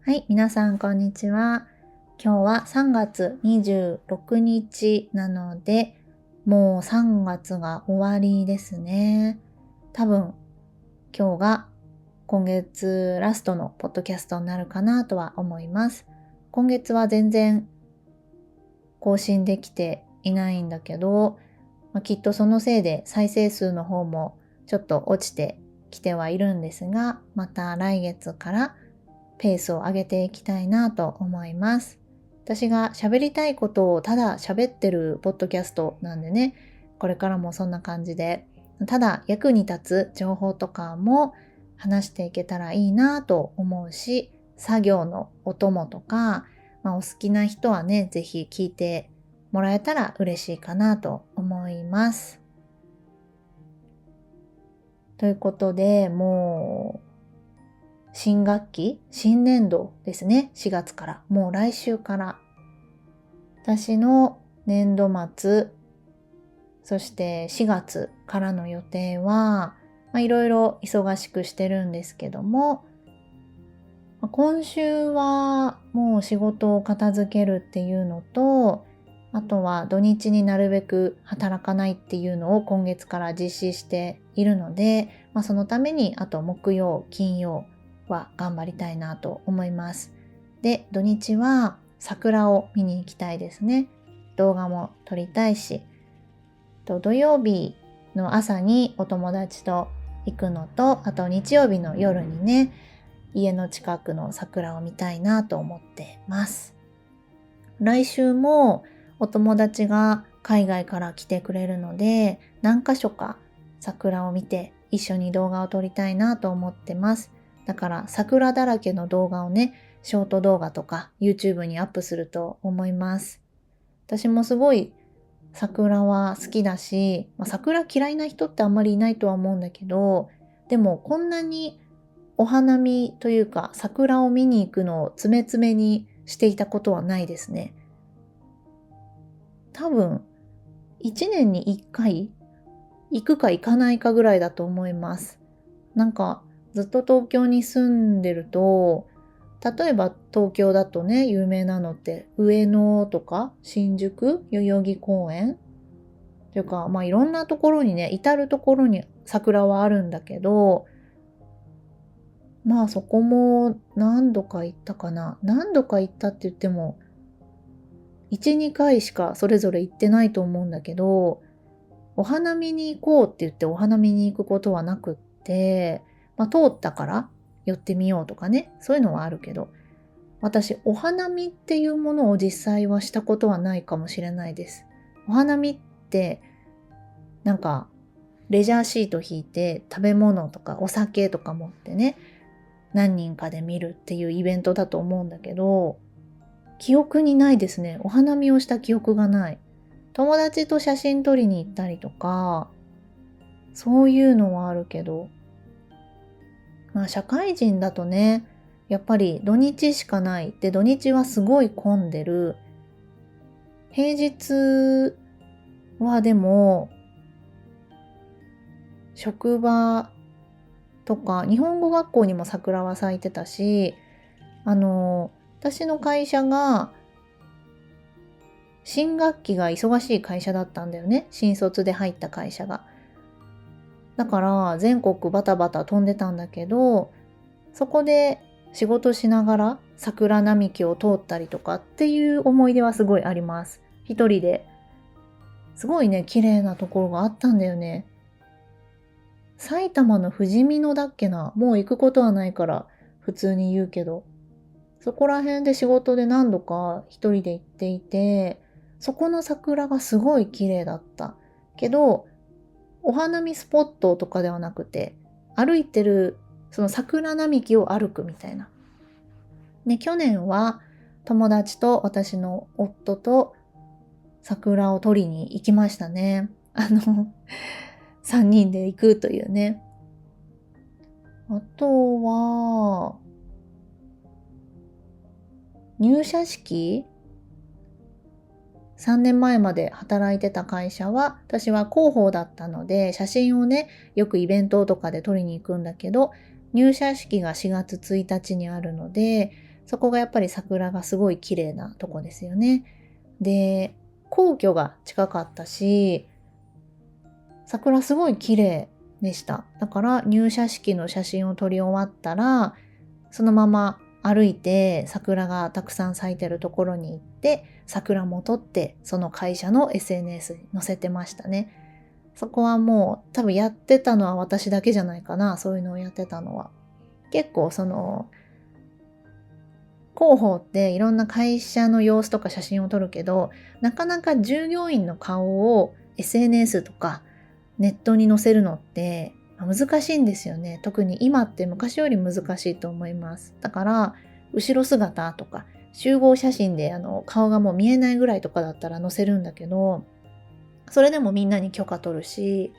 はい、皆さんこんにちは。今日は3月26日なので、もう3月が終わりですね。多分今日が今月ラストのポッドキャストになるかなとは思います。今月は全然更新できていないんだけど、きっとそのせいで再生数の方もちょっと落ちてきてはいるんですが、また来月からペースを上げていきたいなと思います。私が喋りたいことをただ喋ってるポッドキャストなんでね、これからもそんな感じで、ただ役に立つ情報とかも話していけたらいいなと思うし、作業のお供とか、お好きな人はね、ぜひ聞いてもらえたら嬉しいかなと思います。ということで、もう新学期、新年度ですね。4月から。もう来週から。私の年度末、そして4月からの予定は、いろいろ忙しくしてるんですけども、今週はもう仕事を片付けるっていうのと、あとは土日になるべく働かないっていうのを今月から実施しているので、そのためにあと木曜、金曜は頑張りたいなと思います。で、土日は桜を見に行きたいですね。動画も撮りたいし、土曜日の朝にお友達と行くのと、あと日曜日の夜にね、家の近くの桜を見たいなと思ってます。来週もお友達が海外から来てくれるので、何か所か桜を見て一緒に動画を撮りたいなと思ってます。だから桜だらけの動画をね、ショート動画とか YouTube にアップすると思います。私もすごい桜は好きだし、桜嫌いな人ってあんまりいないとは思うんだけど、でもこんなにお花見というか桜を見に行くのを詰め詰めにしていたことはないですね。多分1年に1回行くか行かないかぐらいだと思います。なんかずっと東京に住んでると、例えば東京だとね、有名なのって上野とか新宿、代々木公園というか、いろんなところにね、至るところに桜はあるんだけど、そこも何度か行ったかな。何度か行ったって言っても、1、2回しかそれぞれ行ってないと思うんだけど、お花見に行こうって言ってお花見に行くことはなくって、通ったから寄ってみようとかね、そういうのはあるけど、私、お花見っていうものを実際はしたことはないかもしれないです。お花見って、なんか、レジャーシート引いて食べ物とかお酒とか持ってね、何人かで見るっていうイベントだと思うんだけど、記憶にないですね。お花見をした記憶がない。友達と写真撮りに行ったりとか、そういうのはあるけど、社会人だとね、やっぱり土日しかない。で、土日はすごい混んでる。平日はでも、職場とか、日本語学校にも桜は咲いてたし、私の会社が、新学期が忙しい会社だったんだよね。新卒で入った会社が。だから全国バタバタ飛んでたんだけど、そこで仕事しながら桜並木を通ったりとかっていう思い出はすごいあります。一人ですごいね、綺麗なところがあったんだよね。埼玉のふじみ野だっけな。もう行くことはないから普通に言うけど。そこら辺で仕事で何度か一人で行っていて、そこの桜がすごい綺麗だった。けど、お花見スポットとかではなくて、歩いてるその桜並木を歩くみたいな。で、去年は友達と私の夫と桜を取りに行きましたね。3人で行くというね。あとは、入社式3年前まで働いてた会社は、私は広報だったので、写真をね、よくイベントとかで撮りに行くんだけど、入社式が4月1日にあるので、そこがやっぱり桜がすごい綺麗なとこですよね。で、皇居が近かったし、桜すごい綺麗でした。だから入社式の写真を撮り終わったら、そのまま歩いて桜がたくさん咲いてるところに行って、桜も撮って、その会社の SNS に載せてましたね。そこはもう多分やってたのは私だけじゃないかな、そういうのをやってたのは。結構その広報っていろんな会社の様子とか写真を撮るけど、なかなか従業員の顔を SNS とかネットに載せるのって難しいんですよね。特に今って昔より難しいと思います。だから後ろ姿とか集合写真で顔がもう見えないぐらいとかだったら載せるんだけど、それでもみんなに許可取るし、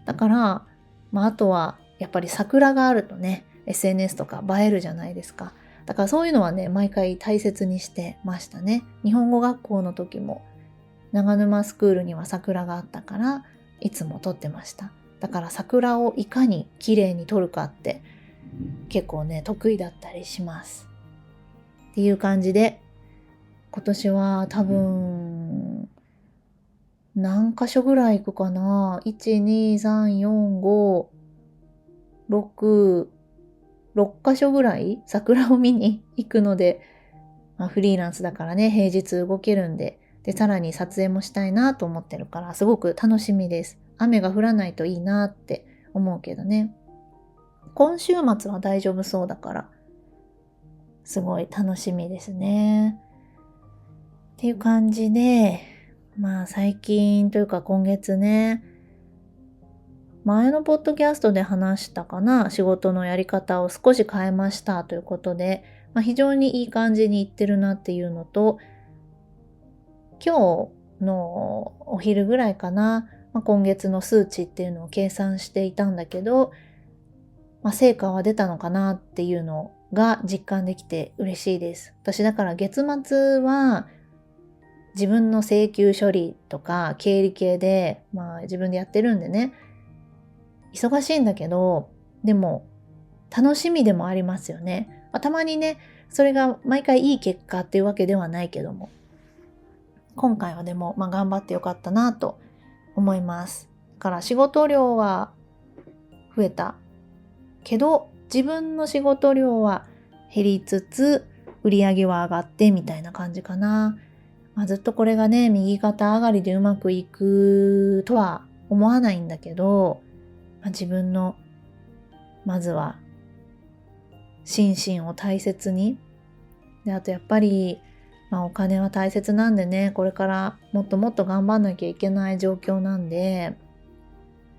だから、あとはやっぱり桜があるとね、SNS とか映えるじゃないですか。だからそういうのはね、毎回大切にしてましたね。日本語学校の時も長沼スクールには桜があったから、いつも撮ってました。だから桜をいかに綺麗に撮るかって結構ね、得意だったりします。っていう感じで、今年は多分何箇所ぐらい行くかな。1、2、3、4、5、6、6箇所ぐらい桜を見に行くので、フリーランスだからね、平日動けるんで、さらに撮影もしたいなと思ってるから、すごく楽しみです。雨が降らないといいなって思うけどね。今週末は大丈夫そうだから、すごい楽しみですね。っていう感じで、最近というか今月ね、前のポッドキャストで話したかな、仕事のやり方を少し変えましたということで、非常にいい感じにいってるなっていうのと、今日のお昼ぐらいかな、今月の数値っていうのを計算していたんだけど、成果は出たのかなっていうのが実感できて嬉しいです。私だから月末は自分の請求処理とか経理系で、自分でやってるんでね、忙しいんだけど、でも楽しみでもありますよね。たまにね、それが毎回いい結果っていうわけではないけども、今回はでも、頑張ってよかったなと思います。だから仕事量は増えたけど、自分の仕事量は減りつつ、売り上げは上がってみたいな感じかな。ずっとこれがね、右肩上がりでうまくいくとは思わないんだけど、自分のまずは心身を大切に、であとやっぱり、お金は大切なんでね、これからもっともっと頑張んなきゃいけない状況なんで、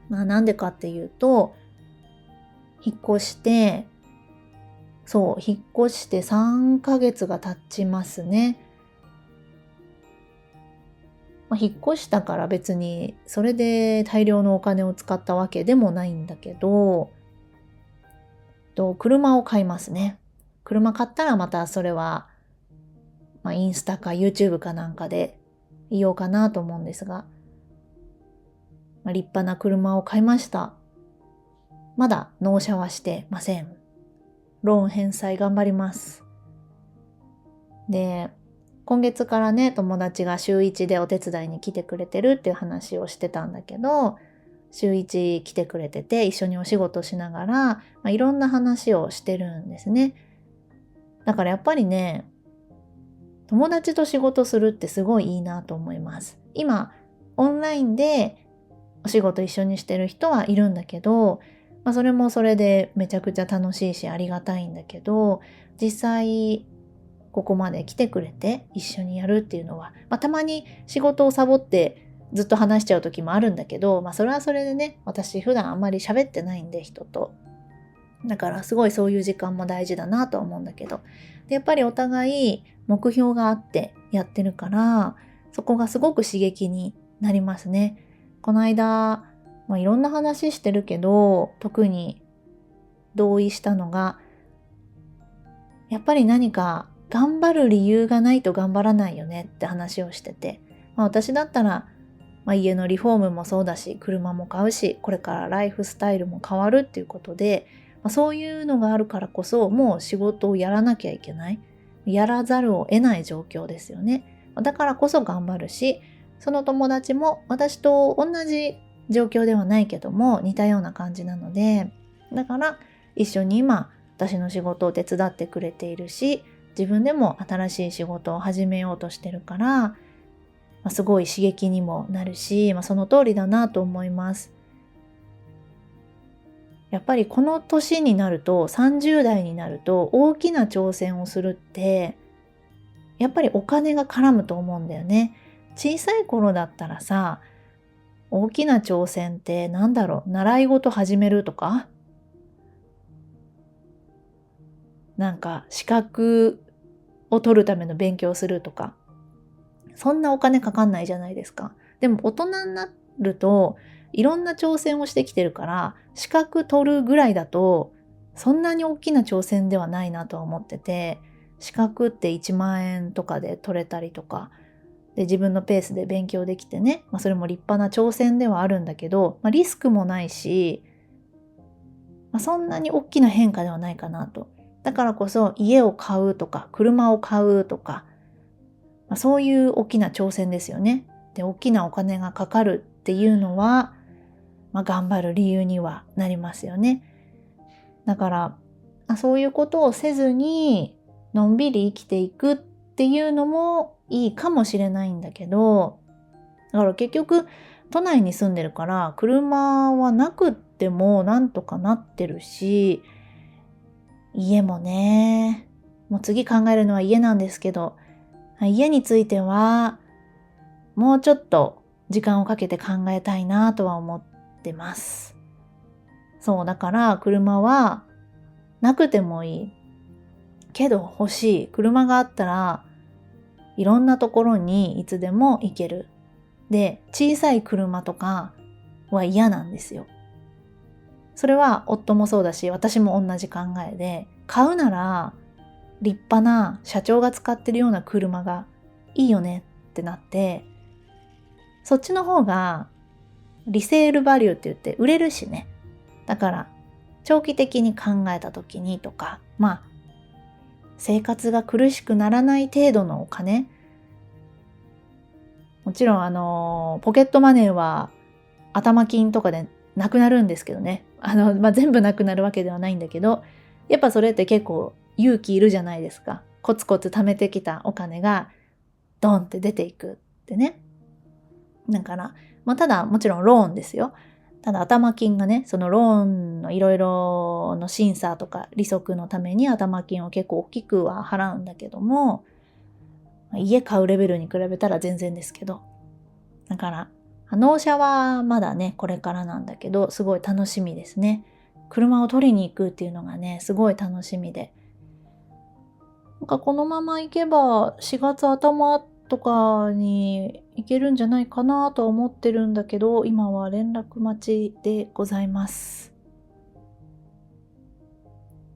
なんでかっていうと、引っ越して、引っ越して3ヶ月が経ちますね。引っ越したから別にそれで大量のお金を使ったわけでもないんだけど、車を買いますね。車買ったらまたそれは、インスタか YouTube かなんかで言おうかなと思うんですが、立派な車を買いました。まだ納車はしてません。ローン返済頑張ります。で、今月からね、友達が週1でお手伝いに来てくれてるっていう話をしてたんだけど、週1来てくれてて、一緒にお仕事しながら、いろんな話をしてるんですね。だからやっぱりね、友達と仕事するってすごいいいなと思います。今、オンラインでお仕事一緒にしてる人はいるんだけど、それもそれでめちゃくちゃ楽しいしありがたいんだけど、実際ここまで来てくれて一緒にやるっていうのは、たまに仕事をサボってずっと話しちゃう時もあるんだけど、それはそれでね、私普段あんまり喋ってないんで、人と。だからすごいそういう時間も大事だなとは思うんだけど、でやっぱりお互い目標があってやってるから、そこがすごく刺激になりますね。この間、いろんな話してるけど、特に同意したのが、やっぱり何か頑張る理由がないと頑張らないよねって話をしてて、私だったら、家のリフォームもそうだし、車も買うし、これからライフスタイルも変わるっていうことで、そういうのがあるからこそ、もう仕事をやらなきゃいけない。やらざるを得ない状況ですよね。だからこそ頑張るし、その友達も私と同じ状況ではないけども似たような感じなので、だから一緒に今私の仕事を手伝ってくれているし、自分でも新しい仕事を始めようとしてるから、すごい刺激にもなるし、その通りだなと思います。やっぱりこの年になると、30代になると大きな挑戦をするってやっぱりお金が絡むと思うんだよね。小さい頃だったらさ、大きな挑戦って習い事始めるとか、資格を取るための勉強するとか、そんなお金かかんないじゃないですか。でも大人になるといろんな挑戦をしてきてるから、資格取るぐらいだとそんなに大きな挑戦ではないなとは思ってて、資格って1万円とかで取れたりとかで、自分のペースで勉強できてね、それも立派な挑戦ではあるんだけど、リスクもないし、そんなに大きな変化ではないかなと。だからこそ家を買うとか車を買うとか、そういう大きな挑戦ですよね。で、大きなお金がかかるっていうのは、頑張る理由にはなりますよね。だからそういうことをせずにのんびり生きていくっていうのもいいかもしれないんだけど、だから結局都内に住んでるから車はなくってもなんとかなってるし、家もね、もう次考えるのは家なんですけど、家についてはもうちょっと時間をかけて考えたいなとは思ってます。そう、だから車はなくてもいいけど欲しい。車があったらいろんなところにいつでも行ける。で、小さい車とかは嫌なんですよ。それは夫もそうだし、私も同じ考えで、買うなら立派な社長が使ってるような車がいいよねってなって、そっちの方がリセールバリューって言って売れるしね。だから長期的に考えた時にとか、生活が苦しくならない程度のお金、もちろんポケットマネーは頭金とかでなくなるんですけどね。全部なくなるわけではないんだけど、やっぱそれって結構勇気いるじゃないですか。コツコツ貯めてきたお金がドンって出ていくってね。だから、ただもちろんローンですよ。ただ頭金がね、そのローンのいろいろの審査とか利息のために頭金を結構大きくは払うんだけども、家買うレベルに比べたら全然ですけど。だから、納車はまだね、これからなんだけど、すごい楽しみですね。車を取りに行くっていうのがね、すごい楽しみで。このまま行けば4月頭とかに行けるんじゃないかなとは思ってるんだけど、今は連絡待ちでございます。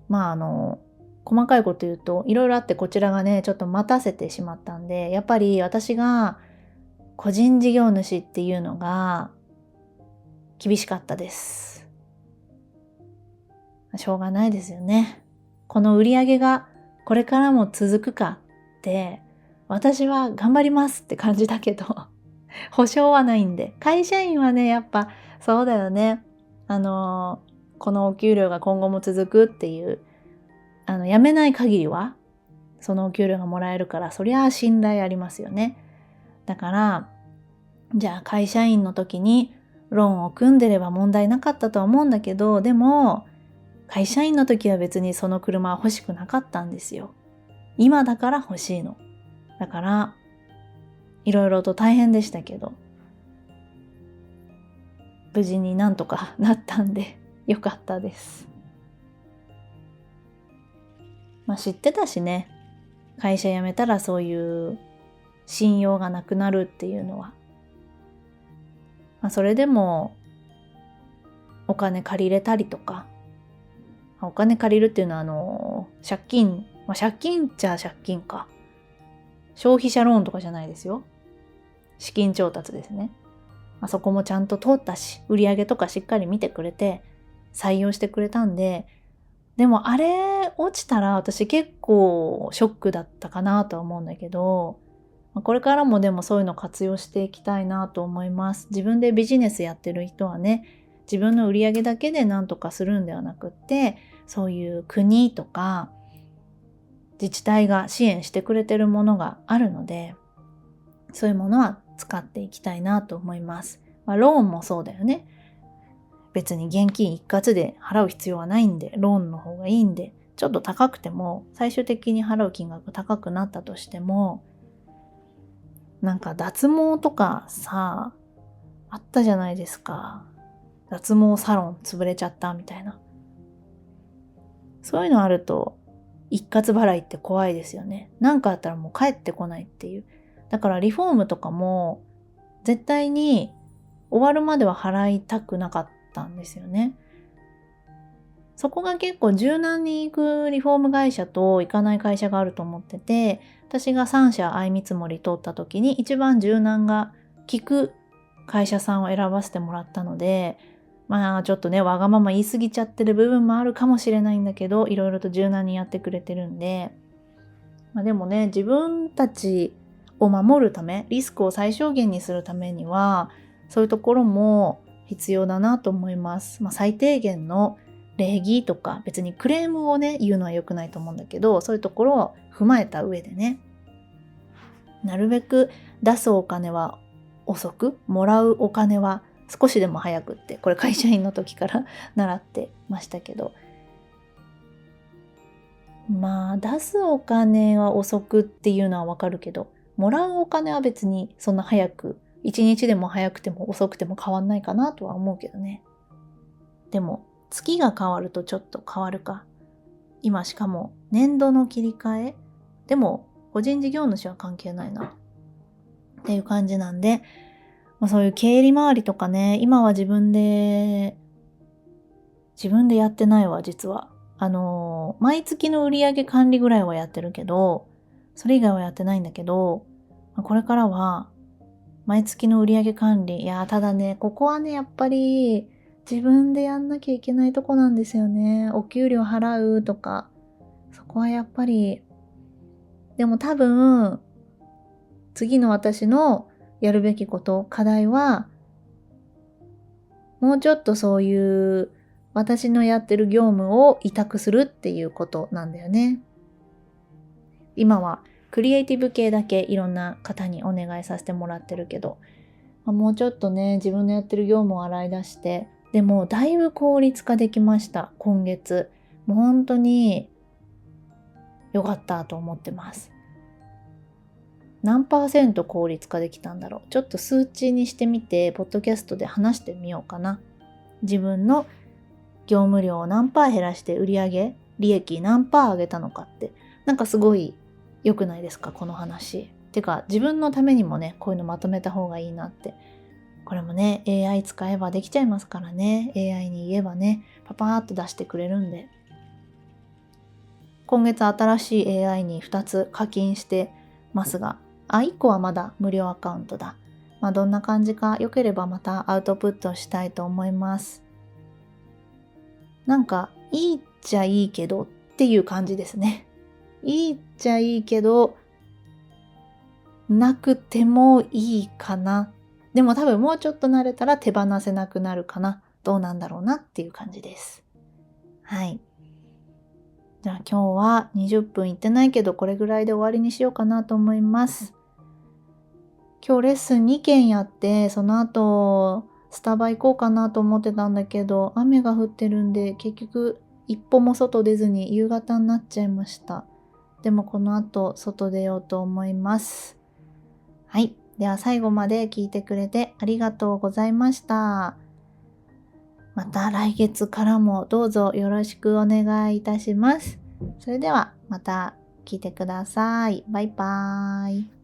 細かいこと言うといろいろあって、こちらがねちょっと待たせてしまったんで、やっぱり私が個人事業主っていうのが厳しかったです。しょうがないですよね。この売り上げがこれからも続くかって私は頑張りますって感じだけど保証はないんで。会社員はねやっぱそうだよね。このお給料が今後も続くっていう辞めない限りはそのお給料がもらえるから、そりゃあ信頼ありますよね。だからじゃあ会社員の時にローンを組んでれば問題なかったとは思うんだけど、でも会社員の時は別にその車は欲しくなかったんですよ。今だから欲しいの。だからいろいろと大変でしたけど、無事になんとかなったんでよかったです。知ってたしね、会社辞めたらそういう信用がなくなるっていうのは。それでもお金借りれたりとか、お金借りるっていうのは借金、借金っちゃ借金か。消費者ローンとかじゃないですよ。資金調達ですね。そこもちゃんと通ったし、売り上げとかしっかり見てくれて採用してくれたんで、でもあれ落ちたら私結構ショックだったかなとは思うんだけど、これからもでもそういうの活用していきたいなと思います。自分でビジネスやってる人はね、自分の売り上げだけで何とかするんではなくって、そういう国とか自治体が支援してくれてるものがあるので、そういうものは使っていきたいなと思います。ローンもそうだよね。別に現金一括で払う必要はないんで、ローンの方がいいんで、ちょっと高くても、最終的に払う金額高くなったとしても、なんか脱毛とかさ、あったじゃないですか。脱毛サロン潰れちゃったみたいな。そういうのあると、一括払いって怖いですよね。なんかあったらもう帰ってこないっていう。だからリフォームとかも、絶対に終わるまでは払いたくなかったんですよね。そこが結構柔軟に行くリフォーム会社と行かない会社があると思ってて、私が3社相見積もり通った時に一番柔軟が効く会社さんを選ばせてもらったので、ちょっとね、わがまま言い過ぎちゃってる部分もあるかもしれないんだけど、いろいろと柔軟にやってくれてるんで、でもね、自分たちを守るため、リスクを最小限にするためには、そういうところも必要だなと思います。最低限の礼儀とか、別にクレームをね、言うのは良くないと思うんだけど、そういうところを踏まえた上でね、なるべく出すお金は遅く、もらうお金は少しでも早くって、これ会社員の時から習ってましたけど、出すお金は遅くっていうのはわかるけど、もらうお金は別にそんな早く、一日でも早くても遅くても変わんないかなとは思うけどね。でも、月が変わるとちょっと変わるか。今しかも年度の切り替えでも個人事業主は関係ないな。っていう感じなんで、そういう経理周りとかね、今は自分でやってないわ、実は。毎月の売上管理ぐらいはやってるけど、それ以外はやってないんだけど、これからは、毎月の売上管理、ただね、ここはね、やっぱり、自分でやんなきゃいけないとこなんですよね。お給料払うとか、そこはやっぱり、でも多分、次の私のやるべきこと、課題は、もうちょっとそういう私のやってる業務を委託するっていうことなんだよね。今はクリエイティブ系だけいろんな方にお願いさせてもらってるけど、もうちょっとね、自分のやってる業務を洗い出して、でもだいぶ効率化できました、今月。もう本当に良かったと思ってます。何%効率化できたんだろう。ちょっと数値にしてみて、ポッドキャストで話してみようかな。自分の業務量を何パー減らして売上利益何パー上げたのかって、なんかすごい良くないですか、この話。てか自分のためにもね、こういうのまとめた方がいいなって。これもね、AI 使えばできちゃいますからね。AI に言えばね、パパーっと出してくれるんで。今月新しい AI に2つ課金してますが、1個はまだ無料アカウントだ。どんな感じか良ければまたアウトプットしたいと思います。なんか、いいっちゃいいけどっていう感じですね。いいっちゃいいけど、なくてもいいかな。でも多分もうちょっと慣れたら手放せなくなるかな。どうなんだろうなっていう感じです。はい。じゃあ今日は20分いってないけど、これぐらいで終わりにしようかなと思います。今日レッスン2件やって、その後、スタバ行こうかなと思ってたんだけど、雨が降ってるんで、結局一歩も外出ずに夕方になっちゃいました。でもこの後、外出ようと思います。はい。では最後まで聞いてくれてありがとうございました。また来月からもどうぞよろしくお願いいたします。それではまた聞いてください。バイバーイ。